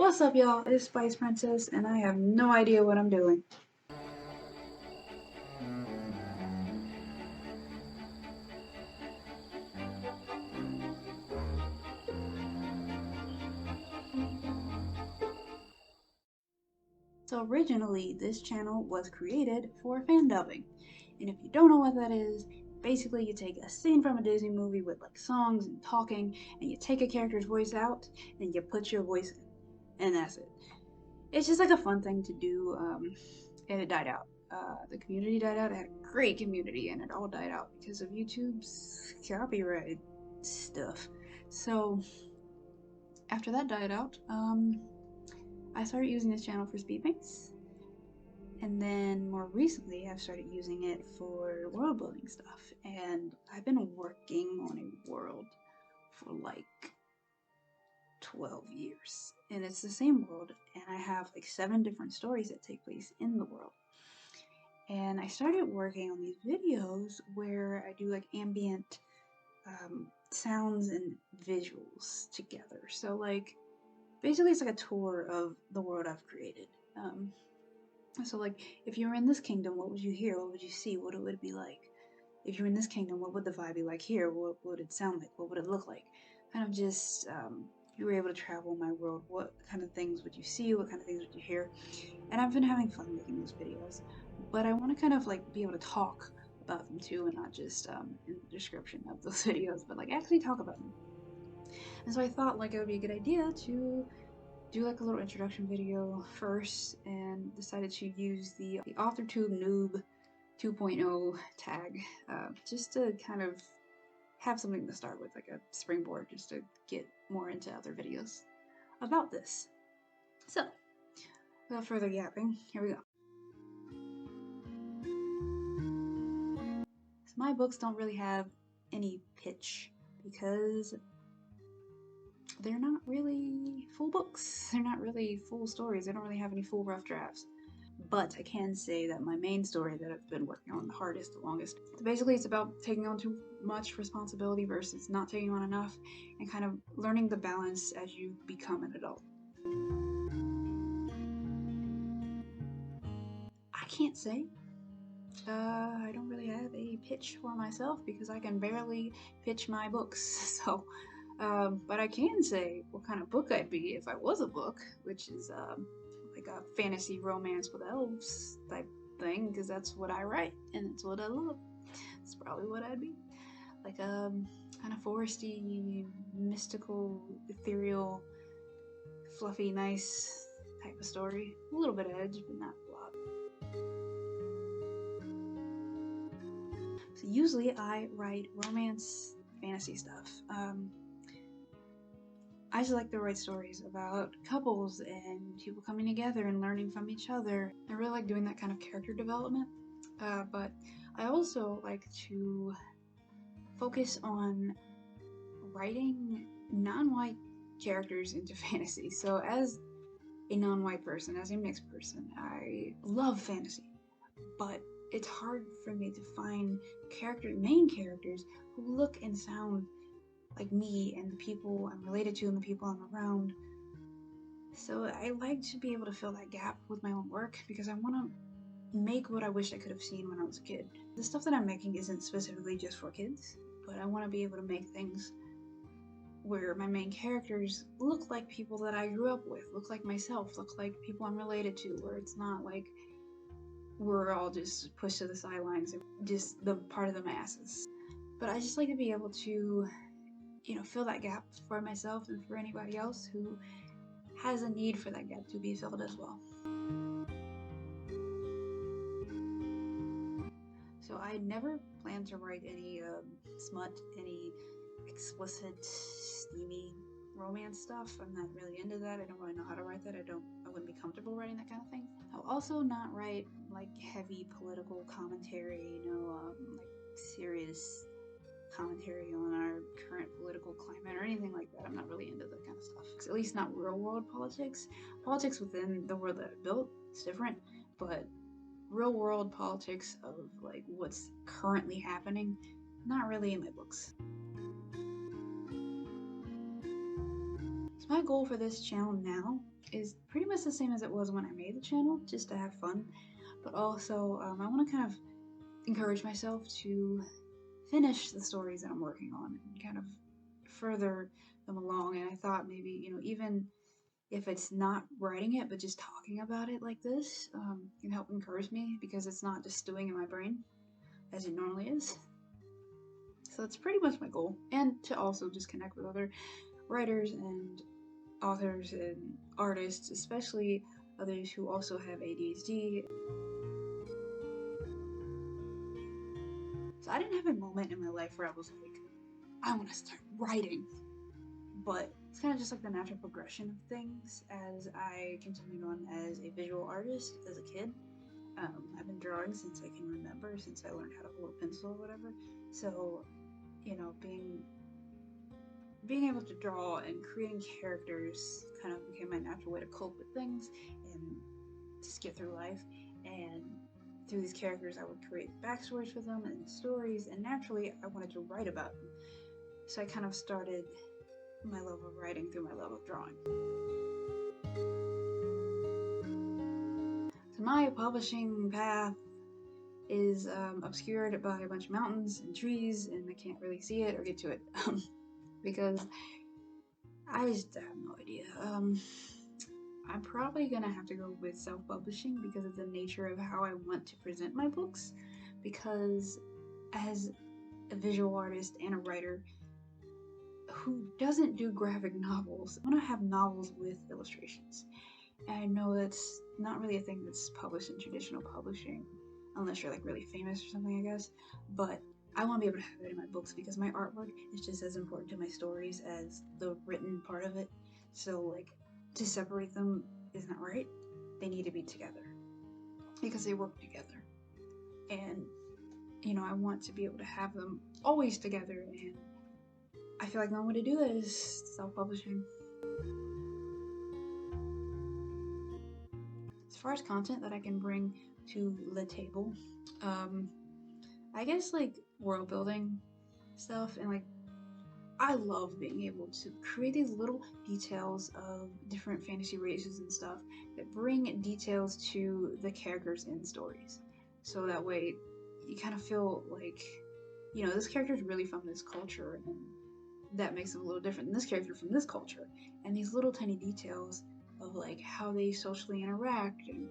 What's up, y'all? It's Spice Princess, and I have no idea what I'm doing. So originally, this channel was created for fan dubbing, and if you don't know what that is, basically you take a scene from a Disney movie with like songs and talking, and you take a character's voice out, and you put your voice in, and that's it. It's just like a fun thing to do, and it died out. The community died out. It had a great community, and it all died out because of YouTube's copyright stuff. So after that died out, I started using this channel for speed paints, and then more recently I've started using it for world building stuff, and I've been working on a world for like 12 years, and it's the same world, and I have like 7 different stories that take place in the world. And I started working on these videos where I do like ambient sounds and visuals together. So like basically it's like a tour of the world I've created. So like if you were in this kingdom, what would you hear? What would you see? What would it be like? If you're in this kingdom, what would the vibe be like here? What would it sound like? What would it look like? Kind of just you were able to travel my world. What kind of things would you see? What kind of things would you hear? And I've been having fun making those videos, but I want to kind of like be able to talk about them too, and not just in the description of those videos, but like actually talk about them. And so I thought like it would be a good idea to do like a little introduction video first, and decided to use the Authortube Newbie 2.0 tag, just to kind of have something to start with, like a springboard, just to get more into other videos about this. So, without further yapping, here we go. So my books don't really have any pitch because they're not really full books. They're not really full stories. They don't really have any full rough drafts. But I can say that my main story that I've been working on the hardest, the longest, basically it's about taking on too much responsibility versus not taking on enough, and kind of learning the balance as you become an adult. I can't say. I don't really have a pitch for myself because I can barely pitch my books. So, but I can say what kind of book I'd be if I was a book, which is like a fantasy romance with elves type thing, because that's what I write and that's what I love. That's probably what I'd be. Like kind of foresty, mystical, ethereal, fluffy, nice type of story. A little bit of edge, but not a lot. So usually I write romance, fantasy stuff. I just like to write stories about couples and people coming together and learning from each other. I really like doing that kind of character development, but I also like to focus on writing non-white characters into fantasy. So as a non-white person, as a mixed person, I love fantasy, but it's hard for me to find main characters who look and sound like me and the people I'm related to and the people I'm around. So I like to be able to fill that gap with my own work because I want to make what I wish I could have seen when I was a kid. The stuff that I'm making isn't specifically just for kids, but I want to be able to make things where my main characters look like people that I grew up with, look like myself, look like people I'm related to, where it's not like we're all just pushed to the sidelines and just the part of the masses. But I just like to be able to, fill that gap for myself and for anybody else who has a need for that gap to be filled as well. So I never plan to write any smut, any explicit, steamy romance stuff. I'm not really into that. I don't really know how to write that. I wouldn't be comfortable writing that kind of thing. I'll also not write like heavy political commentary, like serious commentary on our current political climate or anything like that. I'm not really into that kind of stuff. At least not real world politics. Politics within the world that I built is different, but real world politics of like what's currently happening, not really in my books. So my goal for this channel now is pretty much the same as it was when I made the channel, just to have fun. But also, I want to kind of encourage myself to finish the stories that I'm working on and kind of further them along. And I thought maybe, even if it's not writing it, but just talking about it like this can help encourage me, because it's not just stewing in my brain as it normally is. So that's pretty much my goal, and to also just connect with other writers and authors and artists, especially others who also have ADHD. So I didn't have a moment in my life where I was like, I want to start writing. But it's kind of just like the natural progression of things as I continued on as a visual artist as a kid. I've been drawing since I can remember, since I learned how to hold a pencil or whatever. So, being able to draw and creating characters kind of became my natural way to cope with things and just get through life. And through these characters, I would create backstories for them and stories, and naturally, I wanted to write about them. So I kind of started my love of writing through my love of drawing. So my publishing path is obscured by a bunch of mountains and trees, and I can't really see it or get to it because I just have no idea. I'm probably gonna have to go with self-publishing because of the nature of how I want to present my books, because as a visual artist and a writer who doesn't do graphic novels, I want to have novels with illustrations. And I know that's not really a thing that's published in traditional publishing, unless you're like really famous or something, I guess. But I want to be able to have it in my books because my artwork is just as important to my stories as the written part of it. So like, to separate them is not right. They need to be together because they work together. And I want to be able to have them always together, and I feel like the only way to do that is self-publishing. As far as content that I can bring to the table, I guess like world building stuff, and like I love being able to create these little details of different fantasy races and stuff that bring details to the characters in stories. So that way you kind of feel like, this character is really from this culture, and that makes them a little different than this character from this culture. And these little tiny details of like how they socially interact and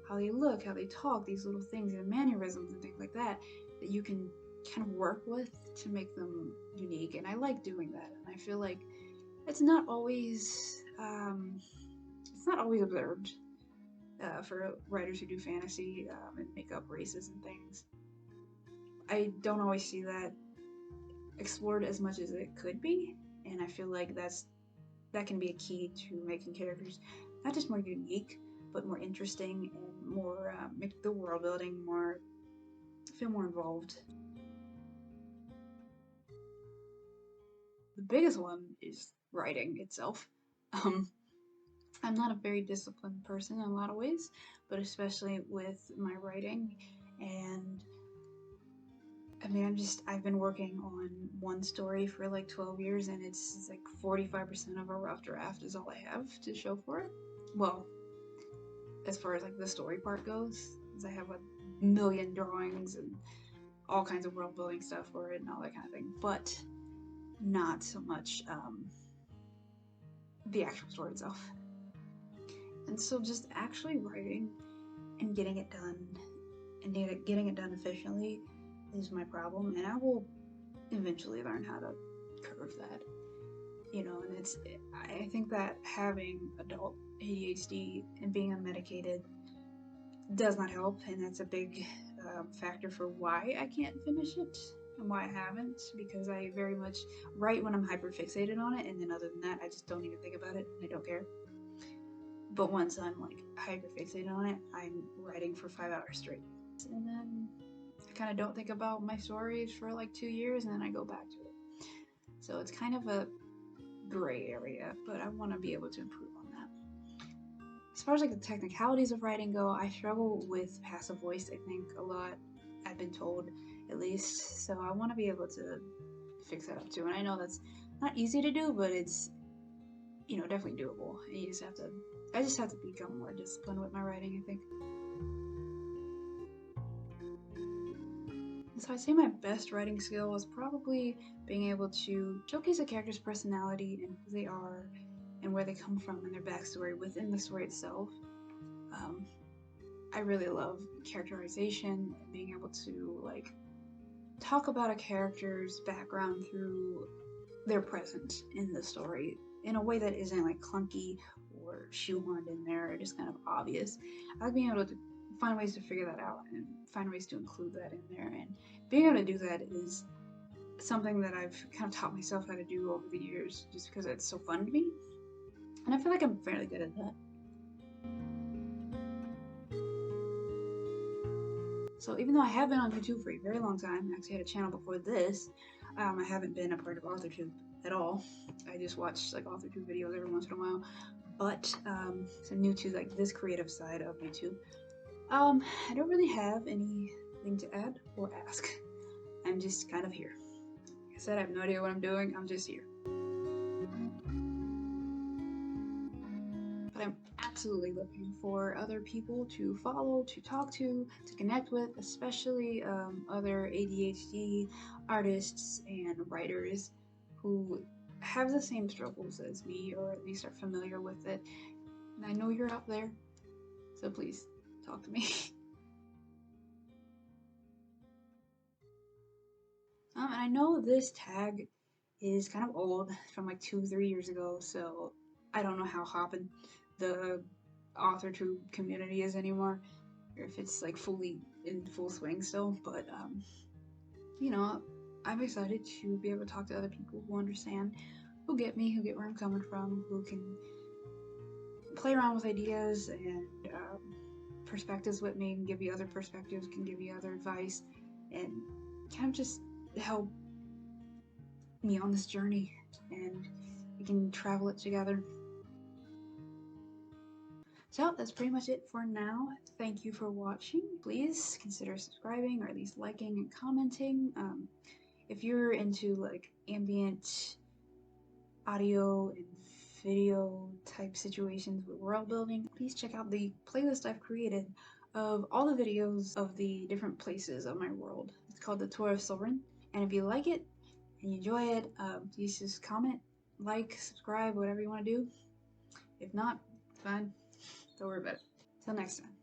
how they look, how they talk, these little things and mannerisms and things like that you can kind of work with to make them unique. And I like doing that, and I feel like it's not always observed for writers who do fantasy and make up races and things. I don't always see that explored as much as it could be, and I feel like that can be a key to making characters not just more unique, but more interesting and more make the world building feel more involved. The biggest one is writing itself. I'm not a very disciplined person in a lot of ways, but especially with my writing. And I mean, I've been working on one story for like 12 years, and it's like 45% of a rough draft is all I have to show for it. Well, as far as like the story part goes, because I have a million drawings and all kinds of world building stuff for it and all that kind of thing, but not so much the actual story itself. And so just actually writing and getting it done and getting it done efficiently is my problem, and I will eventually learn how to curve that, and I think that having adult ADHD and being unmedicated does not help, and that's a big factor for why I can't finish it and why I haven't, because I very much write when I'm hyper fixated on it, and then other than that I just don't even think about it and I don't care. But once I'm like hyper fixated on it, I'm writing for 5 hours straight, and then I kind of don't think about my stories for like 2 years, and then I go back to it. So it's kind of a gray area, but I want to be able to improve on that. As far as like the technicalities of writing go, I struggle with passive voice, I think, a lot. I've been told, at least. So I want to be able to fix that up too. And I know that's not easy to do, but it's you know, definitely doable. And you just have to, I just have to become more disciplined with my writing, I think. So I'd say my best writing skill was probably being able to showcase a character's personality and who they are and where they come from and their backstory within the story itself. I really love characterization and being able to like talk about a character's background through their present in the story in a way that isn't like clunky or shoehorned in there or just kind of obvious. I like being able to find ways to figure that out and find ways to include that in there, and being able to do that is something that I've kind of taught myself how to do over the years just because it's so fun to me, and I feel like I'm fairly good at that. So even though I have been on YouTube for a very long time, I actually had a channel before this, I haven't been a part of Authortube at all. I just watch like Authortube videos every once in a while, but so new to like this creative side of YouTube. I don't really have anything to add or ask. I'm just kind of here. Like I said, I have no idea what I'm doing. I'm just here. But I'm absolutely looking for other people to follow, to talk to connect with, especially other ADHD artists and writers who have the same struggles as me, or at least are familiar with it. And I know you're out there, so please talk to me. And I know this tag is kind of old, from like 2-3 years ago, so I don't know how hopping the Authortube community is anymore, or if it's like fully in full swing still, but you know, I'm excited to be able to talk to other people who understand, who get me, who get where I'm coming from, who can play around with ideas and perspectives with me, and give you other perspectives, can give you other advice, and kind of just help me on this journey, and we can travel it together. So that's pretty much it for now. Thank you for watching. Please consider subscribing, or at least liking and commenting. If you're into like ambient audio and video type situations with world building, please check out the playlist I've created of all the videos of the different places of my world. It's called the Tour of Sovereign, and if you like it and you enjoy it, please just comment, like, subscribe, whatever you want to do. If not, fine, don't worry about it. Till next time.